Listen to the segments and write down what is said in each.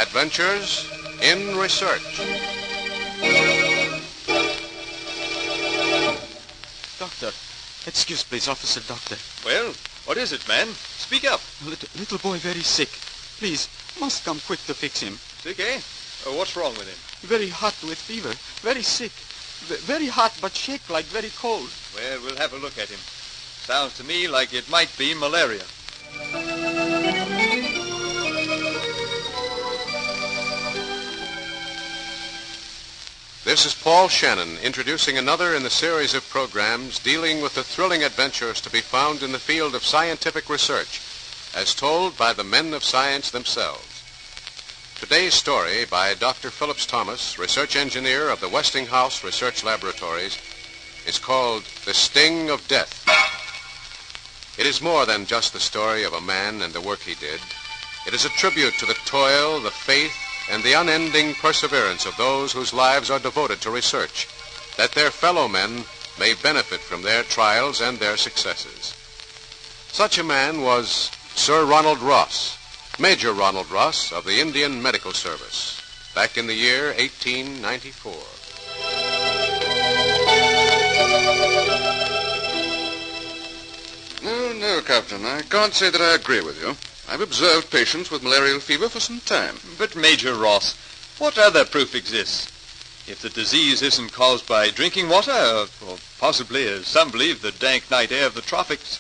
Adventures in Research. Doctor, excuse please, officer, doctor. Well, what is it, man? Speak up. Little boy very sick. Please, must come quick to fix him. Sick, eh? What's wrong with him? Very hot with fever. Very sick. Very hot but shake like very cold. Well, we'll have a look at him. Sounds to me like it might be malaria. This is Paul Shannon introducing another in the series of programs dealing with the thrilling adventures to be found in the field of scientific research, as told by the men of science themselves. Today's story by Dr. Phillips Thomas, research engineer of the Westinghouse Research Laboratories, is called The Sting of Death. It is more than just the story of a man and the work he did. It is a tribute to the toil, the faith, and the unending perseverance of those whose lives are devoted to research, that their fellow men may benefit from their trials and their successes. Such a man was Sir Ronald Ross, Major Ronald Ross of the Indian Medical Service, back in the year 1894. No, Captain, I can't say that I agree with you. I've observed patients with malarial fever for some time. But, Major Ross, what other proof exists? If the disease isn't caused by drinking water, or possibly, as some believe, the dank night air of the tropics,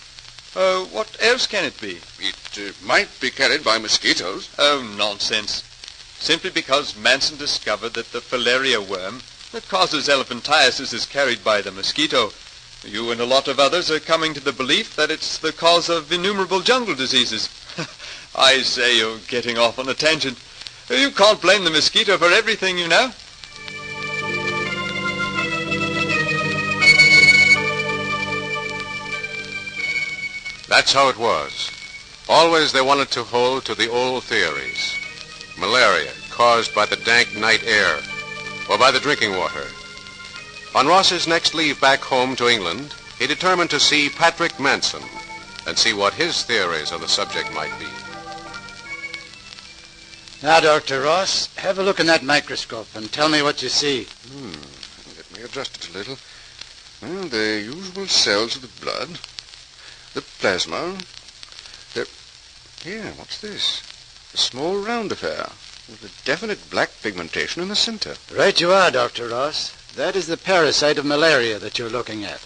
what else can it be? It might be carried by mosquitoes. Oh, nonsense. Simply because Manson discovered that the filaria worm that causes elephantiasis is carried by the mosquito, you and a lot of others are coming to the belief that it's the cause of innumerable jungle diseases. I say, you're getting off on a tangent. You can't blame the mosquito for everything, you know. That's how it was. Always they wanted to hold to the old theories. Malaria caused by the dank night air or by the drinking water. On Ross's next leave back home to England, he determined to see Patrick Manson and see what his theories on the subject might be. Now, Dr. Ross, have a look in that microscope and tell me what you see. Let me adjust it a little. Well, the usual cells of the blood, the plasma. Here, what's this? A small round affair with a definite black pigmentation in the center. Right you are, Dr. Ross. That is the parasite of malaria that you're looking at.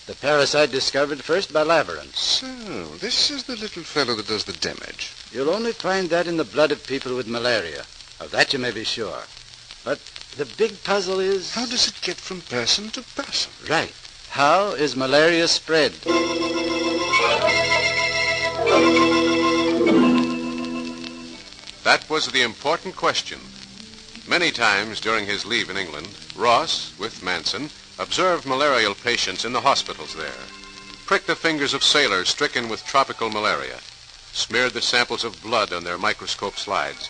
The parasite discovered first by Laveran. So, this is the little fellow that does the damage. You'll only find that in the blood of people with malaria. Of that you may be sure. But the big puzzle is... How does it get from person to person? Right. How is malaria spread? That was the important question. Many times during his leave in England, Ross, with Manson, observed malarial patients in the hospitals there, pricked the fingers of sailors stricken with tropical malaria, smeared the samples of blood on their microscope slides,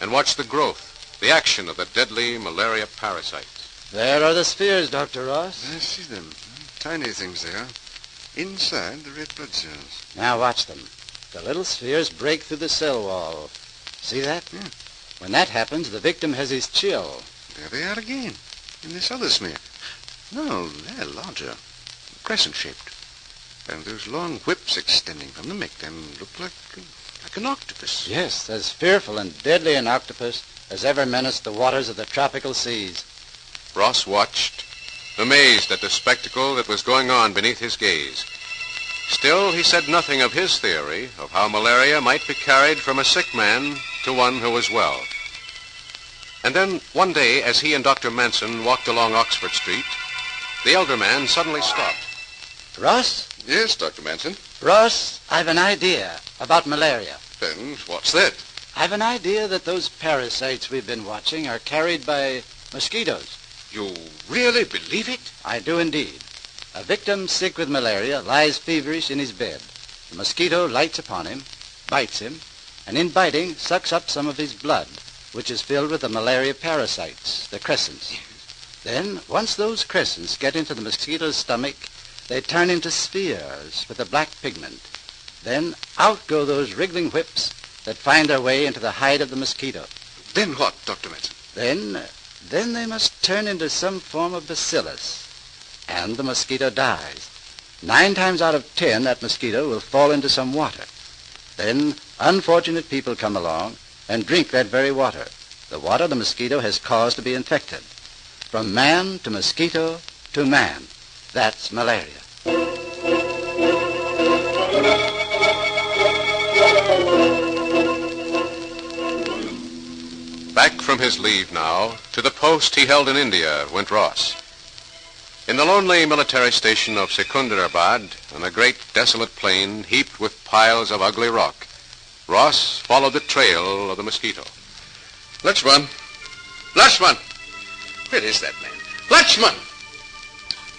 and watched the growth, the action of the deadly malaria parasites. There are the spheres, Dr. Ross. I see them. Tiny things they are. Inside the red blood cells. Now watch them. The little spheres break through the cell wall. See that? Yeah. When that happens, the victim has his chill. There they are again, in this other smear. No, they're larger, crescent-shaped. And those long whips extending from them make them look like an octopus. Yes, as fearful and deadly an octopus as ever menaced the waters of the tropical seas. Ross watched, amazed at the spectacle that was going on beneath his gaze. Still, he said nothing of his theory of how malaria might be carried from a sick man to one who was well. And then, one day, as he and Dr. Manson walked along Oxford Street, the elder man suddenly stopped. Ross? Yes, Dr. Manson. Ross, I've an idea about malaria. Then what's that? I've an idea that those parasites we've been watching are carried by mosquitoes. You really believe it? I do indeed. A victim sick with malaria lies feverish in his bed. The mosquito lights upon him, bites him, and in biting sucks up some of his blood, which is filled with the malaria parasites, the crescents. Then, once those crescents get into the mosquito's stomach, they turn into spheres with a black pigment. Then out go those wriggling whips that find their way into the hide of the mosquito. Then what, Dr. Madsen? Then they must turn into some form of bacillus, and the mosquito dies. 9 times out of 10, that mosquito will fall into some water. Then unfortunate people come along and drink that very water, the water the mosquito has caused to be infected. From man to mosquito to man. That's malaria. Back from his leave now, to the post he held in India went Ross. In the lonely military station of Secunderabad, on a great desolate plain heaped with piles of ugly rock, Ross followed the trail of the mosquito. Lakshman! Lakshman! Where is that man? Lakshman!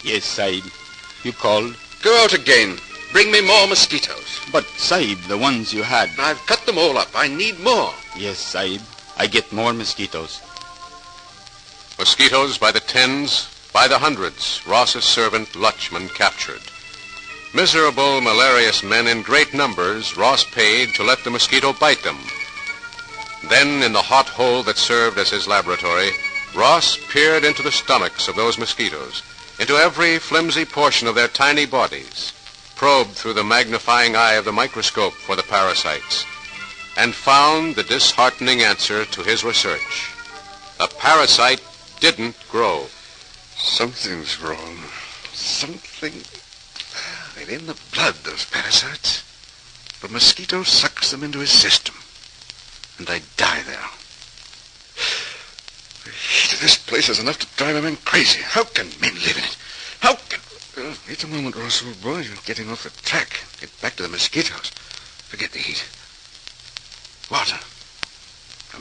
Yes, Sahib. You called? Go out again. Bring me more mosquitoes. But, Sahib, the ones you had. I've cut them all up. I need more. Yes, Sahib. I get more mosquitoes. Mosquitoes by the tens, by the hundreds, Ross's servant Lakshman captured. Miserable, malarious men in great numbers Ross paid to let the mosquito bite them. Then, in the hot hole that served as his laboratory, Ross peered into the stomachs of those mosquitoes, into every flimsy portion of their tiny bodies, probed through the magnifying eye of the microscope for the parasites, and found the disheartening answer to his research. The parasite didn't grow. Something's wrong. Something... They're in the blood, those parasites. The mosquito sucks them into his system, and they die there. The heat of this place is enough to drive a man crazy. How can men live in it? How can... Wait a moment, Ross, old boy. You're getting off the track. Get back to the mosquitoes. Forget the heat. Water.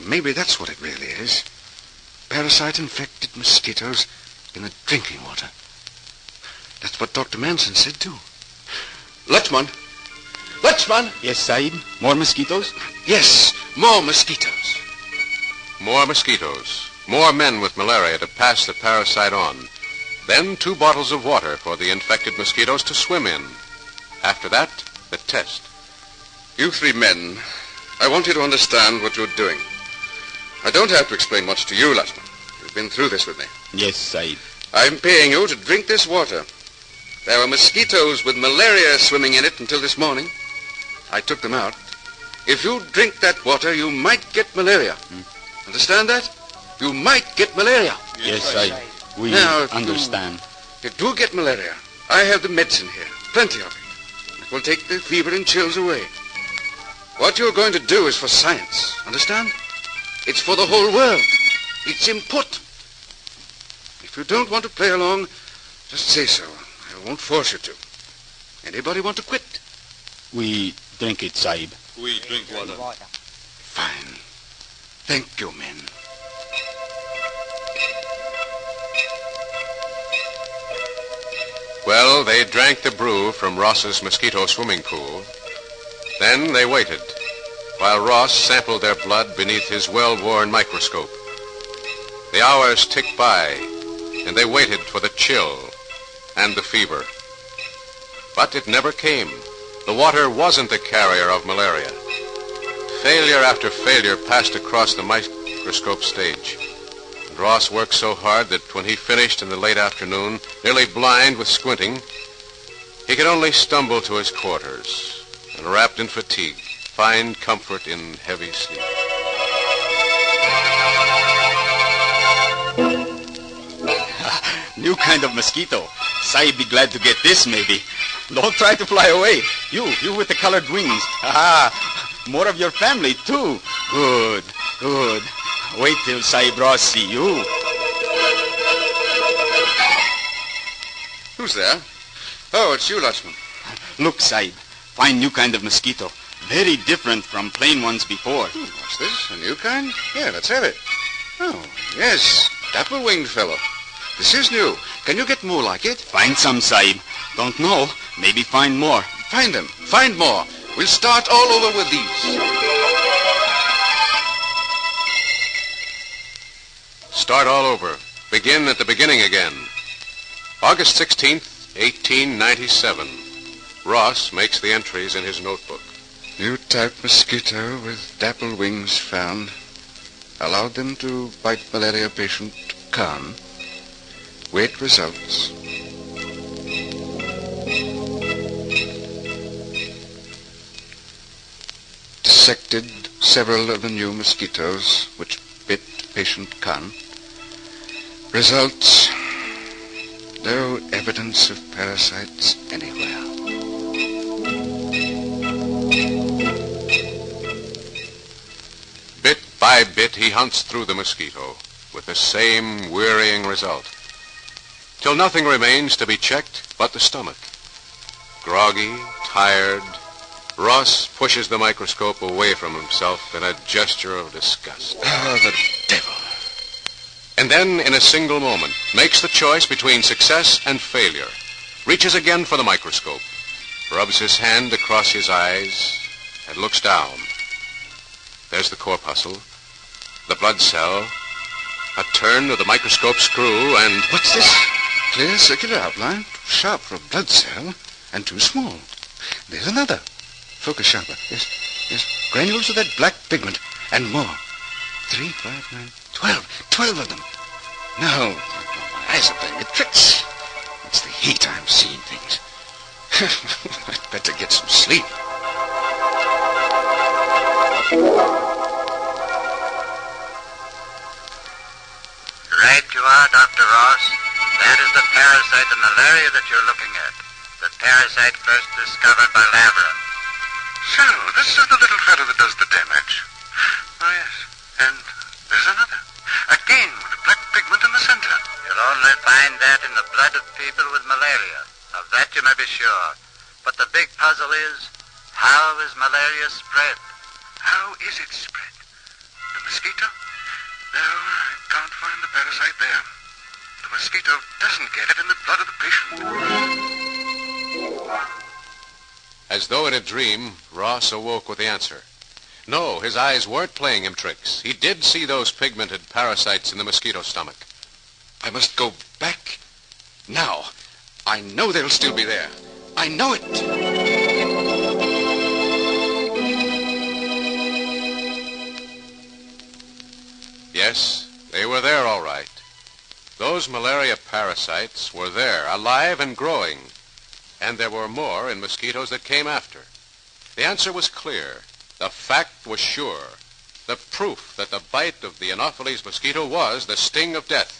Maybe that's what it really is. Parasite-infected mosquitoes in the drinking water. That's what Dr. Madsen said, too. Lakshman! Lakshman! Yes, Sahib. More mosquitoes? Yes, more mosquitoes. More mosquitoes, more men with malaria to pass the parasite on. Then 2 bottles of water for the infected mosquitoes to swim in. After that, the test. You 3 men, I want you to understand what you're doing. I don't have to explain much to you, Lakshman. You've been through this with me. Yes, Sahib. I'm paying you to drink this water. There were mosquitoes with malaria swimming in it until this morning. I took them out. If you drink that water, you might get malaria. Understand that? You might get malaria. Yes, Sahib. We Now, understand. If you do get malaria, I have the medicine here. Plenty of it. It will take the fever and chills away. What you're going to do is for science. Understand? It's for the whole world. It's important. If you don't want to play along, just say so. I won't force you to. Anybody want to quit? We drink it, Sahib. We drink water. Fine. Thank you, men. Well, they drank the brew from Ross's mosquito swimming pool. Then they waited, while Ross sampled their blood beneath his well-worn microscope. The hours ticked by, and they waited for the chill and the fever. But it never came. The water wasn't the carrier of malaria. Failure after failure passed across the microscope stage. And Ross worked so hard that when he finished in the late afternoon, nearly blind with squinting, he could only stumble to his quarters and, wrapped in fatigue, find comfort in heavy sleep. New kind of mosquito. Sahib be glad to get this, maybe. Don't try to fly away. You with the colored wings. More of your family, too. Good, good. Wait till Sahib Ross see you. Who's there? Oh, it's you, Lakshman. Look, Sahib. Fine new kind of mosquito. Very different from plain ones before. What's this? A new kind? Yeah, let's have it. Oh, yes. Dapple-winged fellow. This is new. Can you get more like it? Find some, Sahib. Don't know. Maybe find more. Find them. Find more. We'll start all over with these. Start all over. Begin at the beginning again. August 16th, 1897. Ross makes the entries in his notebook. New type mosquito with dapple wings found. allowed them to bite malaria patient Khan. Wait results. Dissected several of the new mosquitoes which bit patient Khan. Results: no evidence of parasites anywhere. Bit by bit, he hunts through the mosquito, with the same wearying result, till nothing remains to be checked but the stomach. Groggy, tired, Ross pushes the microscope away from himself in a gesture of disgust. Oh, the devil. And then, in a single moment, makes the choice between success and failure, reaches again for the microscope, rubs his hand across his eyes, and looks down. There's the corpuscle, the blood cell, a turn of the microscope screw, and... What's this? Clear circular outline, too sharp for a blood cell, and too small. There's another. Focus sharper. Yes. Granules of that black pigment, and more. 3, 5, 9, 12. 12 of them. No, my eyes are playing me tricks. It's the heat. I'm seeing things. I'd better get some sleep. Right you are, Dr. Ross. That is the parasite of malaria that you're looking at. The parasite first discovered by Laveran. So, this is the little fellow that does the damage. Oh, yes. And there's another. Again, with a black pigment in the center. You'll only find that in the blood of people with malaria. Of that you may be sure. But the big puzzle is, how is malaria spread? How is it spread? The mosquito? No, I can't find the parasite there. The mosquito doesn't get it in the blood of the patient. As though in a dream, Ross awoke with the answer. No, his eyes weren't playing him tricks. He did see those pigmented parasites in the mosquito stomach. I must go back now. I know they'll still be there. I know it. Yes, they were there all right. Those malaria parasites were there, alive and growing. And there were more in mosquitoes that came after. The answer was clear. The fact was sure. The proof that the bite of the Anopheles mosquito was the sting of death.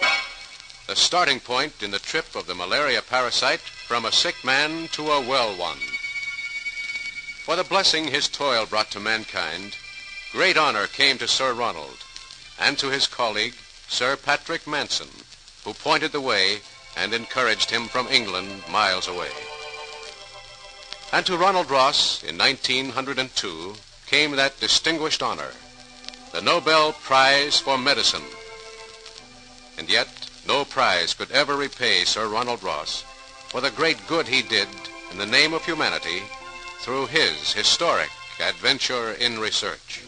The starting point in the trip of the malaria parasite from a sick man to a well one. For the blessing his toil brought to mankind, great honor came to Sir Ronald and to his colleague, Sir Patrick Manson, who pointed the way and encouraged him from England miles away. And to Ronald Ross in 1902 came that distinguished honor, the Nobel Prize for Medicine. And yet, no prize could ever repay Sir Ronald Ross for the great good he did in the name of humanity through his historic adventure in research.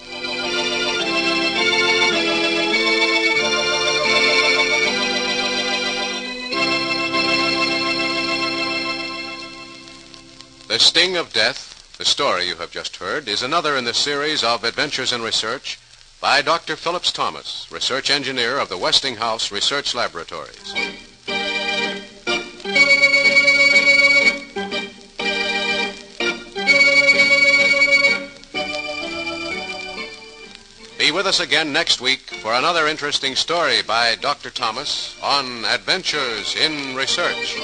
The Sting of Death, the story you have just heard, is another in the series of Adventures in Research by Dr. Phillips Thomas, research engineer of the Westinghouse Research Laboratories. Be with us again next week for another interesting story by Dr. Thomas on Adventures in Research.